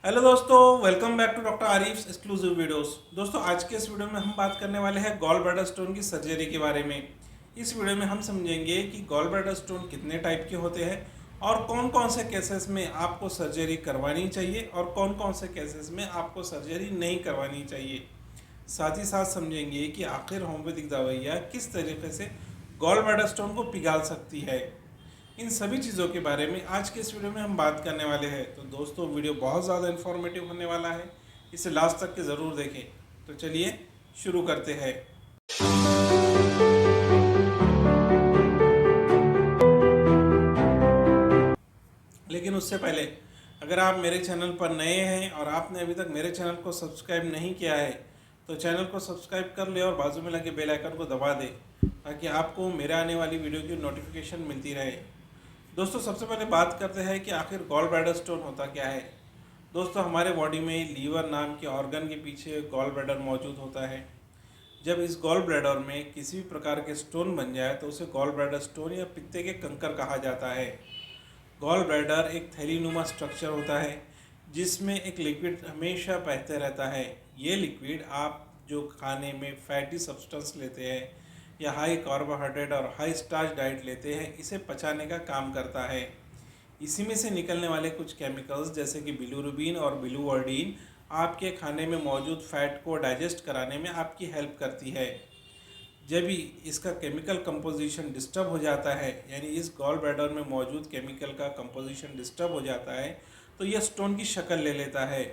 Hello दोस्तों, welcome back to doctor Arif's exclusive videos. दोस्तों, आज के इस वीडियो में हम बात करने वाले हैं गॉल ब्लैडर स्टोन की सर्जरी के बारे में। इस वीडियो में हम समझेंगे कि गॉल ब्लैडर स्टोन कितने टाइप के होते हैं और कौन कौन से केसेस में आपको सर्जरी करवानी चाहिए और कौन कौन से केसेस में आपको सर्जरी नहीं करवानी चाहिए। साथ ही साथ समझेंगे कि आखिर होम्योपैथिक दवाइयाँ किस तरीके से गॉल ब्लैडर स्टोन को पिघाल सकती है। इन सभी चीज़ों के बारे में आज के इस वीडियो में हम बात करने वाले हैं। तो दोस्तों, वीडियो बहुत ज़्यादा इन्फॉर्मेटिव होने वाला है, इसे लास्ट तक के ज़रूर देखें। तो चलिए शुरू करते हैं। लेकिन उससे पहले अगर आप मेरे चैनल पर नए हैं और आपने अभी तक मेरे चैनल को सब्सक्राइब नहीं किया है तो चैनल को सब्सक्राइब कर ले और बाजू में लगे बेल आइकन को दबा दे ताकि आपको मेरे आने वाली वीडियो की नोटिफिकेशन मिलती रहे। दोस्तों, सबसे पहले बात करते हैं कि आखिर गॉल ब्लैडर स्टोन होता क्या है। दोस्तों, हमारे बॉडी में लीवर नाम के ऑर्गन के पीछे गॉल ब्लैडर मौजूद होता है। जब इस गॉल ब्लैडर में किसी भी प्रकार के स्टोन बन जाए तो उसे गॉल ब्लैडर स्टोन या पित्ते के कंकर कहा जाता है। गॉल ब्लैडर एक थैलीनुमा स्ट्रक्चर होता है जिसमें एक लिक्विड हमेशा बहते रहता है। ये लिक्विड आप जो खाने में फैटी सब्सटेंस लेते हैं या हाई कार्बोहाइड्रेट और हाई स्टार्च डाइट लेते हैं, इसे पचाने का काम करता है। इसी में से निकलने वाले कुछ केमिकल्स जैसे कि बिलिरुबिन और बिलिवर्डिन आपके खाने में मौजूद फैट को डाइजेस्ट कराने में आपकी हेल्प करती है। जब भी इसका केमिकल कंपोजिशन डिस्टर्ब हो जाता है, यानी इस गॉल ब्लैडर में मौजूद केमिकल का कंपोजिशन डिस्टर्ब हो जाता है, तो यह स्टोन की शक्ल ले लेता है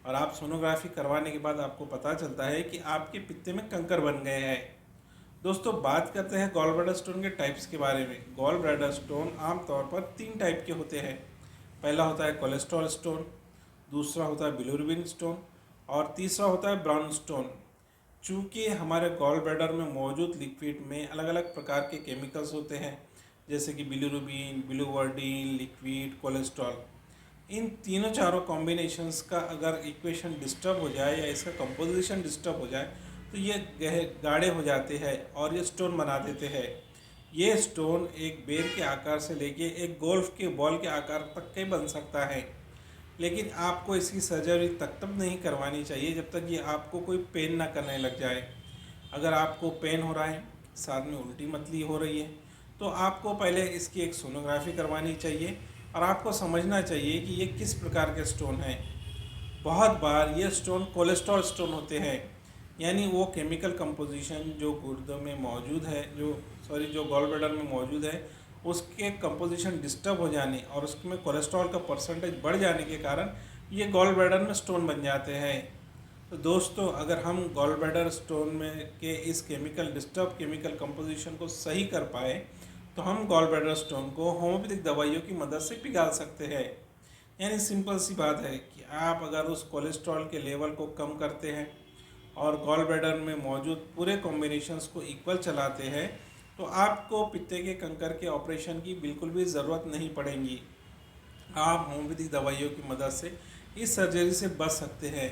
और आप सोनोग्राफी करवाने के बाद आपको पता चलता है कि आपके पित्ते में कंकर बन गए हैं। दोस्तों, बात करते हैं गॉल ब्लैडर स्टोन के टाइप्स के बारे में। गॉल ब्लैडर स्टोन आमतौर पर 3 टाइप के होते हैं। पहला होता है कोलेस्ट्रॉल स्टोन, दूसरा होता है बिलिरुबिन स्टोन और तीसरा होता है ब्राउन स्टोन। चूँकि हमारे गॉल ब्लैडर में मौजूद लिक्विड में अलग अलग प्रकार के केमिकल्स होते हैं जैसे कि बिलिरुबिन, बिलिवर्डिन, लिक्विड, कोलेस्ट्रॉल, इन तीनों चारों कॉम्बिनेशंस का अगर इक्वेशन डिस्टर्ब हो जाए या इसका कंपोजिशन डिस्टर्ब हो जाए तो ये गाढ़े हो जाते हैं और ये स्टोन बना देते हैं। ये स्टोन एक बेर के आकार से लेके एक गोल्फ के बॉल के आकार तक के बन सकता है। लेकिन आपको इसकी सर्जरी तब नहीं करवानी चाहिए जब तक ये आपको कोई पेन ना करने लग जाए। अगर आपको पेन हो रहा है, साथ में उल्टी मतली हो रही है, तो आपको पहले इसकी एक सोनोग्राफी करवानी चाहिए और आपको समझना चाहिए कि ये किस प्रकार के स्टोन हैं। बहुत बार ये स्टोन कोलेस्ट्रॉल स्टोन होते हैं, यानी वो केमिकल कंपोजिशन जो गुर्दों में मौजूद है, जो गॉल ब्लैडर में मौजूद है, उसके कंपोजिशन डिस्टर्ब हो जाने और उसमें कोलेस्ट्रॉल का परसेंटेज बढ़ जाने के कारण ये गॉल ब्लैडर में स्टोन बन जाते हैं। तो दोस्तों, अगर हम गॉल ब्लैडर स्टोन में के इस डिस्टर्ब केमिकल कंपोजिशन को सही कर पाए तो हम गॉल ब्लैडर स्टोन को होम्योपैथिक दवाइयों की मदद से पिघाल सकते हैं। यानी सिंपल सी बात है कि आप अगर उस कोलेस्ट्रॉल के लेवल को कम करते हैं और गॉल ब्लैडर में मौजूद पूरे कॉम्बिनेशंस को इक्वल चलाते हैं तो आपको पित्ते के कंकर के ऑपरेशन की बिल्कुल भी ज़रूरत नहीं पड़ेगी। आप होम्योपैथिक दवाइयों की मदद से इस सर्जरी से बच सकते हैं।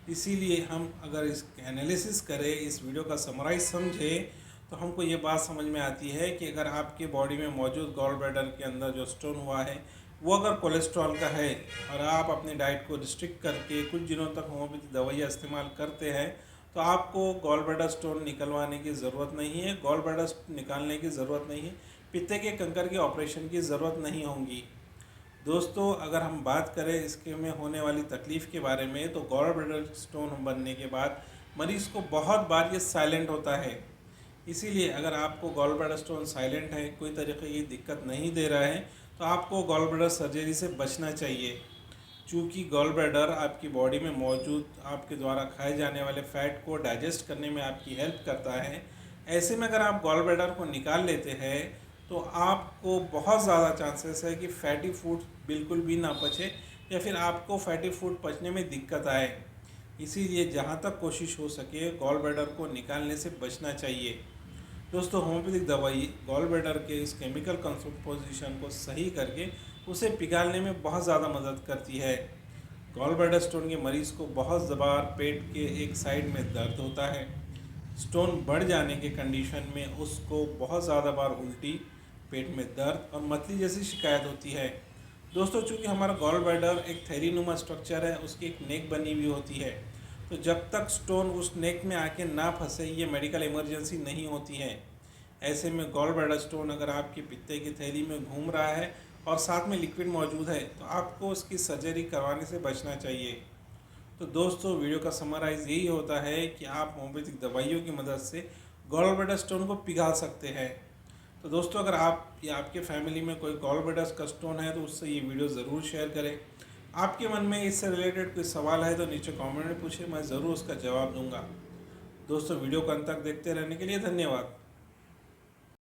इसीलिए हम अगर इस एनालिसिस करें, इस वीडियो का समराइज समझें, तो हमको ये बात समझ में आती है कि अगर आपके बॉडी में मौजूद गॉल ब्लैडर के अंदर जो स्टोन हुआ है वो अगर कोलेस्ट्रॉल का है और आप अपनी डाइट को रिस्ट्रिक्ट करके कुछ दिनों तक होम्योपैथिक दवाइयाँ इस्तेमाल करते हैं तो आपको गॉल ब्लैडर स्टोन निकलवाने की ज़रूरत नहीं है, गॉल ब्लैडर निकालने की ज़रूरत नहीं है, पित्ते के कंकर के ऑपरेशन की ज़रूरत नहीं होगी। दोस्तों, अगर हम बात करें इसके में होने वाली तकलीफ़ के बारे में तो गॉल ब्लैडर स्टोन बनने के बाद मरीज़ को बहुत बार ये साइलेंट होता है। इसीलिए अगर आपको गॉल ब्लैडर स्टोन साइलेंट है, कोई तरीके की दिक्कत नहीं दे रहा है, तो आपको गॉल ब्लैडर सर्जरी से बचना चाहिए। चूँकि गॉल ब्लैडर आपकी बॉडी में मौजूद आपके द्वारा खाए जाने वाले फ़ैट को डाइजेस्ट करने में आपकी हेल्प करता है। ऐसे में अगर आप गॉल ब्लैडर को निकाल लेते हैं तो आपको बहुत ज़्यादा चांसेस है कि फैटी फूड बिल्कुल भी ना पचे या फिर आपको फैटी फूड पचने में दिक्कत आए। इसीलिए जहाँ तक कोशिश हो सके गॉल ब्लैडर को निकालने से बचना चाहिए। दोस्तों, होम्योपैथिक दवाई गॉल ब्लैडर के इस केमिकल कंपोजिशन को सही करके उसे पिघालने में बहुत ज़्यादा मदद करती है। गॉल ब्लैडर स्टोन के मरीज़ को बहुत बार पेट के एक साइड में दर्द होता है। स्टोन बढ़ जाने के कंडीशन में उसको बहुत ज़्यादा बार उल्टी, पेट में दर्द और मतली जैसी शिकायत होती है। दोस्तों चूँकि हमारा गॉल ब्लैडर एक थैलीनुमा स्ट्रक्चर है, उसकी एक नेक बनी हुई होती है, तो जब तक स्टोन उस नेक में आके ना फंसे ये मेडिकल इमरजेंसी नहीं होती है। ऐसे में गॉल ब्लैडर स्टोन अगर आपकी पित्ते की थैली में घूम रहा है और साथ में लिक्विड मौजूद है तो आपको उसकी सर्जरी करवाने से बचना चाहिए। तो दोस्तों वीडियो का समराइज़ यही होता है कि आप होम्योपैथिक दवाइयों की मदद से गॉल ब्लैडर स्टोन को पिघाल सकते हैं। तो दोस्तों अगर आप या आपके फैमिली में कोई गॉल ब्लैडर का स्टोन है तो उससे ये वीडियो ज़रूर शेयर करें। आपके मन में इससे रिलेटेड कोई सवाल है तो नीचे कमेंट में पूछें, मैं ज़रूर उसका जवाब दूंगा। दोस्तों वीडियो को अंत तक देखते रहने के लिए धन्यवाद।